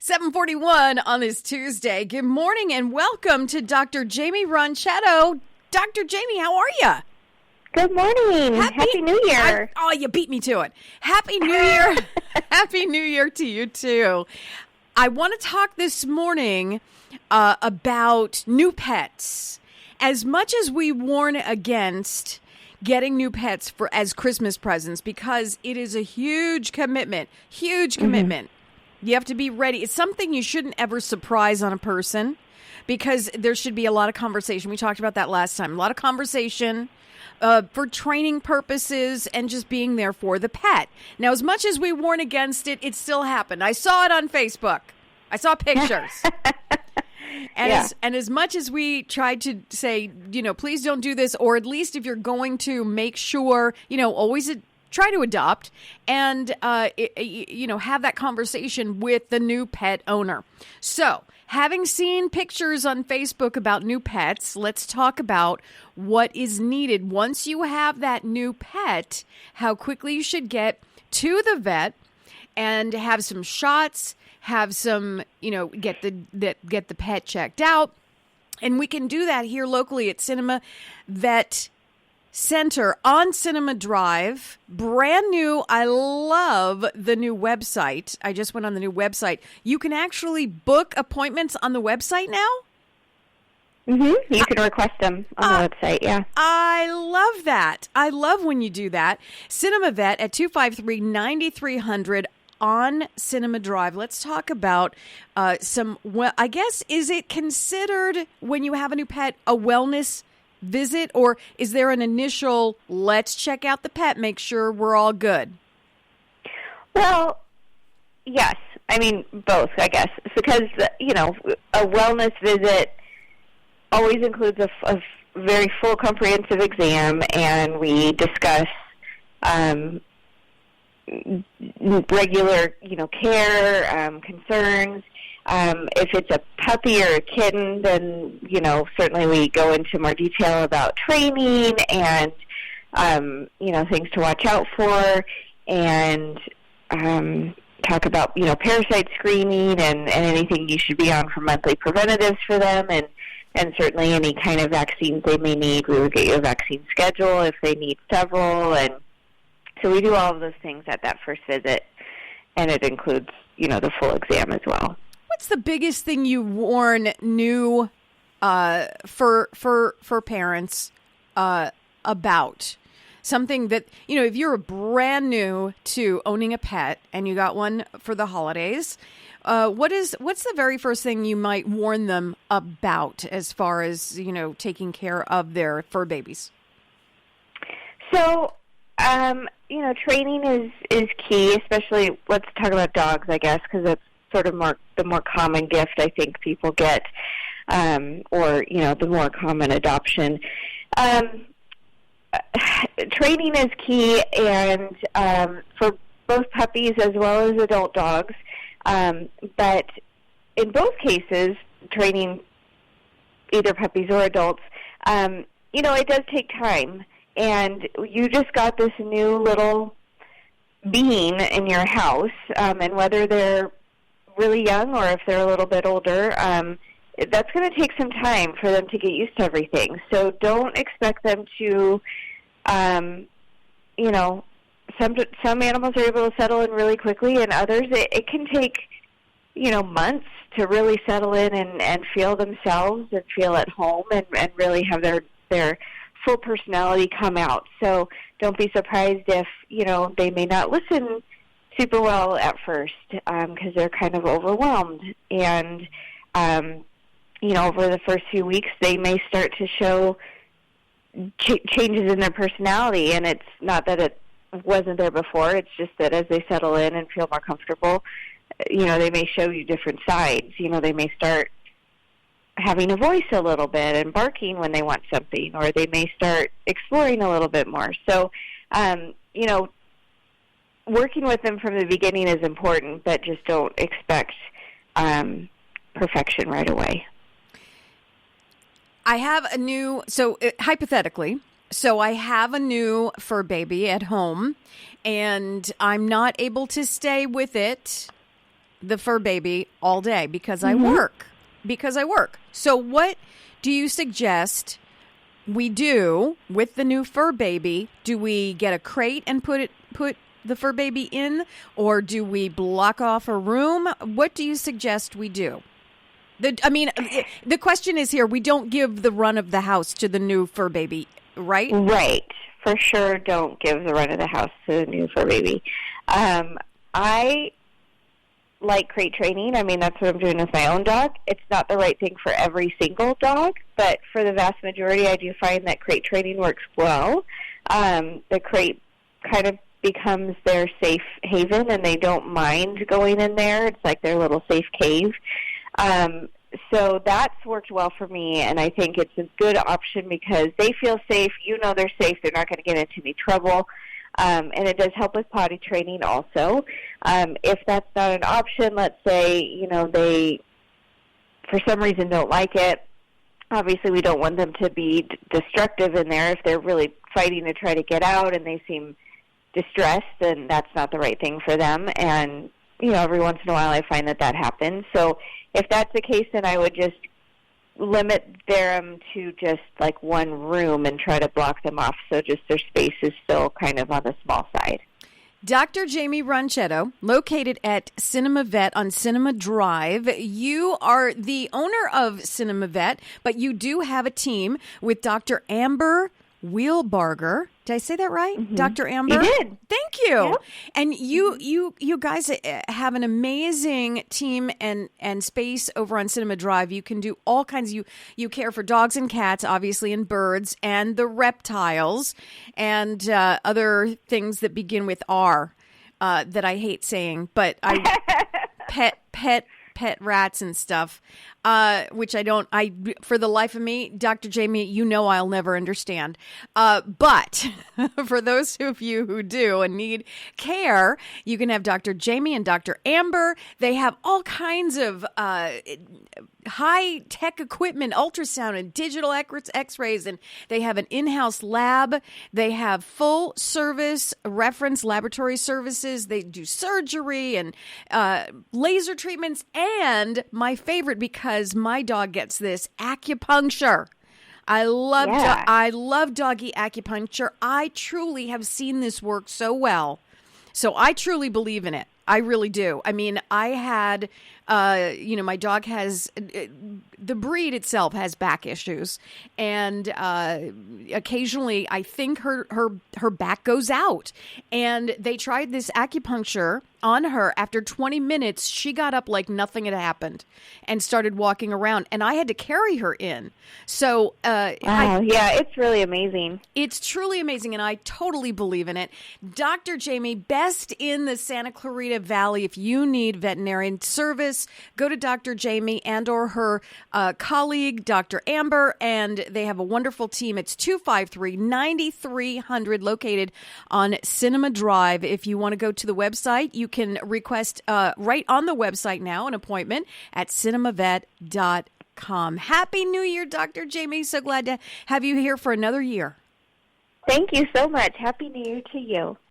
7:41 on this Tuesday. Good morning and welcome to Dr. Jaimie Ronchetto. Dr. Jaimie, how are you? Good morning. Happy New Year. You beat me to it. Happy New Year. Happy New Year to you, too. I want to talk this morning about new pets. As much as we warn against getting new pets as Christmas presents, because it is a huge commitment, You have to be ready. It's something you shouldn't ever surprise on a person because there should be a lot of conversation. We talked about that last time. A lot of conversation for training purposes and just being there for the pet. Now, as much as we warn against it, it still happened. I saw it on Facebook. I saw pictures. And as much as we tried to say, please don't do this, or at least if you're going to make sure, always try to adopt and, have that conversation with the new pet owner. So, having seen pictures on Facebook about new pets, let's talk about what is needed once you have that new pet, how quickly you should get to the vet and have some shots, have some, get the pet checked out. And we can do that here locally at Cinema Vet Center on Cinema Drive. Brand new. I love the new website. I just went on the new website. You can actually book appointments on the website now? Mm-hmm. You can request them on the website, yeah. I love that. I love when you do that. Cinema Vet at 253-9300 on Cinema Drive. Let's talk about I guess, is it considered when you have a new pet a wellness visit, or is there an initial, let's check out the pet, make sure we're all good? Well, yes. I mean, both, I guess. Because, a wellness visit always includes a very full comprehensive exam, and we discuss regular, care, concerns. If it's a puppy or a kitten, then, certainly we go into more detail about training and, things to watch out for, and talk about, parasite screening and anything you should be on for monthly preventatives for them, and certainly any kind of vaccines they may need. We will get you a vaccine schedule if they need several, and so we do all of those things at that first visit, and it includes, the full exam as well. What's the biggest thing you warn new for parents about? Something that, if you're brand new to owning a pet and you got one for the holidays, what's the very first thing you might warn them about as far as, taking care of their fur babies? So, training is key, especially, let's talk about dogs, I guess, because it's sort of the more common gift I think people get, or, the more common adoption. Training is key, and for both puppies as well as adult dogs. But in both cases, training either puppies or adults, it does take time. And you just got this new little being in your house, and whether they're really young or if they're a little bit older, that's going to take some time for them to get used to everything. So don't expect them to, some animals are able to settle in really quickly, and others, it can take, months to really settle in and feel themselves and feel at home and really have their full personality come out. So don't be surprised if, they may not listen super well at first because they're kind of overwhelmed. And, over the first few weeks, they may start to show changes in their personality. And it's not that it wasn't there before. It's just that as they settle in and feel more comfortable, they may show you different sides. They may start having a voice a little bit and barking when they want something, or they may start exploring a little bit more. So, working with them from the beginning is important, but just don't expect perfection right away. I have a new, hypothetically, I have a new fur baby at home, and I'm not able to stay with it the fur baby all day because I work. So what do you suggest we do with the new fur baby? Do we get a crate and put the fur baby in, or do we block off a room? What do you suggest we do? The question is here, we don't give the run of the house to the new fur baby, right? Right. For sure, don't give the run of the house to the new fur baby. I like crate training. I mean, that's what I'm doing with my own dog. It's not the right thing for every single dog, but for the vast majority, I do find that crate training works well. The crate kind of becomes their safe haven, and they don't mind going in there. It's like their little safe cave. So that's worked well for me, and I think it's a good option because they feel safe. You know they're safe. They're not going to get into any trouble. And it does help with potty training also. If that's not an option, let's say, they, for some reason, don't like it. Obviously, we don't want them to be destructive in there. If they're really fighting to try to get out and they seem distressed, then that's not the right thing for them. And, every once in a while I find that happens. So if that's the case, then I would just limit them to just like one room and try to block them off so just their space is still kind of on the small side. Dr. Jaimie Ronchetto, located at Cinema Vet on Cinema Drive. You are the owner of Cinema Vet, but you do have a team with Dr. Amber Wheelbarger. Did I say that right? Mm-hmm. Dr. Amber? You did. Thank you. Yep. And you guys have an amazing team and space over on Cinema Drive. You can do all kinds. You care for dogs and cats, obviously, and birds, and the reptiles, and other things that begin with R that I hate saying, but I pet rats and stuff, which for the life of me, Dr. Jaimie, I'll never understand. But for those of you who do and need care, you can have Dr. Jaimie and Dr. Amber. They have all kinds of high-tech equipment, ultrasound and digital x-rays, and they have an in-house lab. They have full-service reference laboratory services. They do surgery and laser treatments, and my favorite, because my dog gets this, acupuncture. I love doggy acupuncture. I truly have seen this work so well. So I truly believe in it. I really do. I mean, I had, my dog has, the breed itself has back issues. And occasionally I think her back goes out. And they tried this acupuncture on her. After 20 minutes, she got up like nothing had happened and started walking around. And I had to carry her in. So, it's really amazing. It's truly amazing, and I totally believe in it. Dr. Jaimie, best in the Santa Clarita Valley. If you need veterinarian service, go to Dr. Jaimie and or her colleague, Dr. Amber, and they have a wonderful team. It's 253-9300, located on Cinema Drive. If you want to go to the website, you can request right on the website now an appointment at cinemavet.com. Happy New Year, Dr. Jaimie. So glad to have you here for another year. Thank you so much. Happy New Year to you.